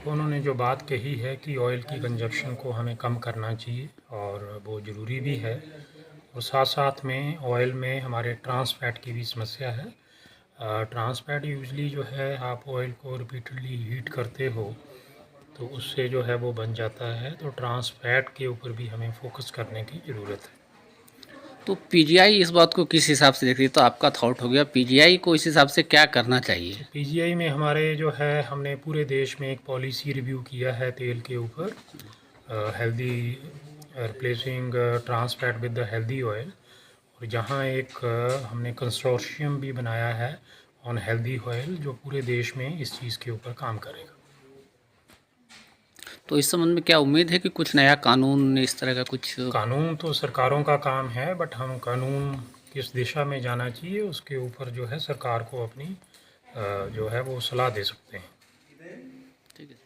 देखो, उन्होंने जो बात कही है कि ऑयल की कंजप्शन को हमें कम करना चाहिए और वो ज़रूरी भी है। और साथ साथ में ऑयल में हमारे ट्रांस फैट की भी समस्या है। ट्रांस फैट यूजली जो है, आप ऑयल को रिपीटेडली हीट करते हो तो उससे जो है वो बन जाता है। तो ट्रांस फैट के ऊपर भी हमें फोकस करने की ज़रूरत है। तो पीजीआई इस बात को किस हिसाब से देखती है? तो आपका थॉट हो गया, पीजीआई को इस हिसाब से क्या करना चाहिए? तो पीजीआई में हमारे जो है, हमने पूरे देश में एक पॉलिसी रिव्यू किया है तेल के ऊपर, healthy replacing trans fat with the healthy oil. और जहाँ एक हमने कंसोर्शियम भी बनाया है ऑन हेल्दी ऑयल, जो पूरे देश में इस चीज़ के ऊपर काम करेगा। तो इस संबंध में क्या उम्मीद है कि कुछ नया कानून इस तरह का कुछ? कानून तो सरकारों का काम है, बट हम कानून किस दिशा में जाना चाहिए उसके ऊपर जो है सरकार को अपनी जो है वो सलाह दे सकते हैं। ठीक है।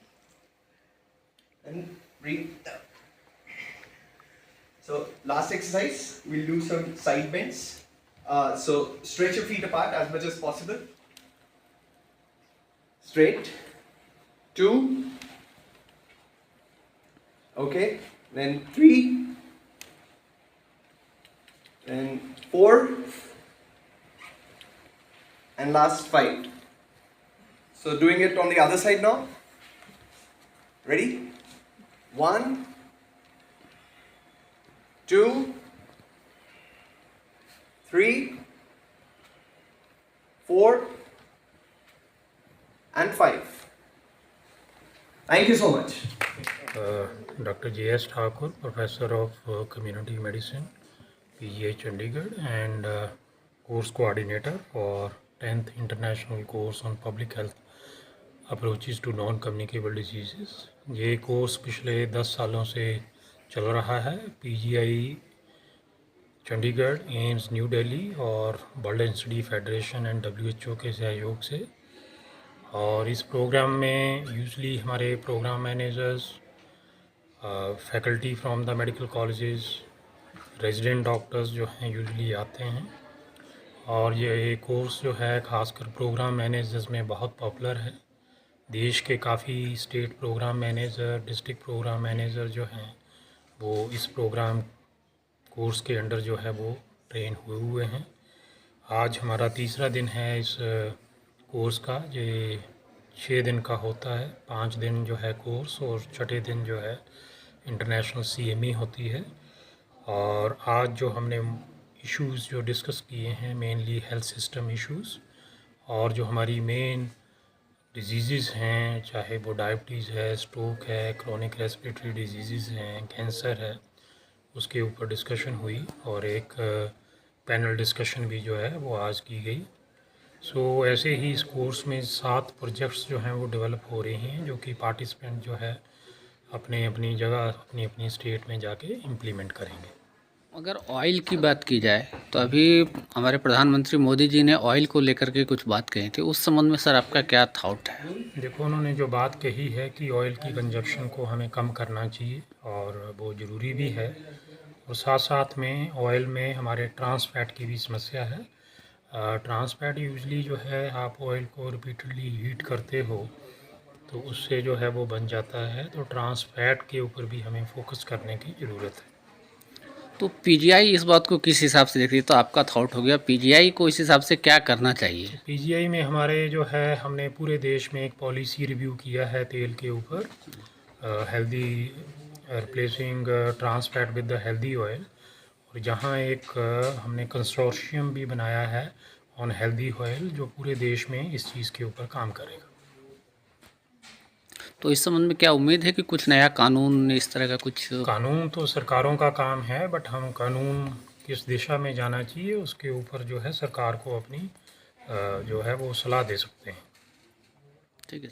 And breathe. So last exercise, we'll do some side bends. So stretch your feet apart as much as possible. Straight. 2. Okay. Then 3. Then 4. And last 5. So doing it on the other side now. Ready? 1, 2, 3, 4, and 5. Thank you so much. Dr. J.S. Thakur, Professor of Community Medicine, PGI Chandigarh, and course coordinator for 10th International Course on Public Health Approaches to Non-Communicable Diseases। ये course पिछले 10 सालों से चल रहा है PGI Chandigarh, AIIMS New Delhi और world institute federation and WHO के सहयोग से। और इस प्रोग्राम में यूजली हमारे programme managers, faculty from the medical colleges, resident doctors जो हैं यूजली आते हैं। और ये कोर्स जो है खासकर प्रोग्राम मैनेजर्स में बहुत पॉपुलर है। देश के काफ़ी state program manager, district program manager जो हैं वो इस प्रोग्राम कोर्स के अंडर जो है वो ट्रेन हुए हैं। आज हमारा तीसरा दिन है इस कोर्स का। ये 6 दिन का होता है, 5 दिन जो है कोर्स और छठे दिन जो है इंटरनेशनल सीएमई होती है। और आज जो हमने इश्यूज़ जो डिस्कस किए हैं, मेनली हेल्थ सिस्टम इश्यूज़, और जो हमारी मेन डिजीज़ हैं, चाहे वो डायबिटीज़ है, स्ट्रोक है, क्रोनिक रेस्पिरेटरी डिजीज़ हैं, कैंसर है, उसके ऊपर डिस्कशन हुई। और एक पैनल डिस्कशन भी जो है वो आज की गई। सो ऐसे ही इस कोर्स में 7 प्रोजेक्ट्स जो हैं वो डेवलप हो रही हैं, जो कि पार्टिसिपेंट जो है अपने अपनी जगह, अपनी अपनी स्टेट में जाके इम्प्लीमेंट करेंगे। अगर ऑयल की बात की जाए तो अभी हमारे प्रधानमंत्री मोदी जी ने ऑयल को लेकर के कुछ बात कही थी, उस संबंध में सर आपका क्या थॉट है? देखो, उन्होंने जो बात कही है कि ऑयल की कंजप्शन को हमें कम करना चाहिए और वो ज़रूरी भी है। और साथ साथ में ऑयल में हमारे ट्रांस फैट की भी समस्या है। ट्रांस फैट यूजली जो है, आप ऑयल को रिपीटेडली हीट करते हो तो उससे जो है वो बन जाता है। तो ट्रांस फैट के ऊपर भी हमें फोकस करने की ज़रूरत है। तो पीजीआई इस बात को किस हिसाब से देखती है? तो आपका थॉट हो गया, पीजीआई को इस हिसाब से क्या करना चाहिए? पीजीआई में हमारे जो है, हमने पूरे देश में एक पॉलिसी रिव्यू किया है तेल के ऊपर, healthy replacing trans fat with the healthy oil. और जहाँ एक हमने कंसोर्शियम भी बनाया है ऑन हेल्दी ऑयल, जो पूरे देश में इस चीज़ के ऊपर काम करेगा। तो इस संबंध में क्या उम्मीद है कि कुछ नया कानून इस तरह का कुछ? कानून तो सरकारों का काम है, बट हम कानून किस दिशा में जाना चाहिए उसके ऊपर जो है सरकार को अपनी जो है वो सलाह दे सकते हैं। ठीक है।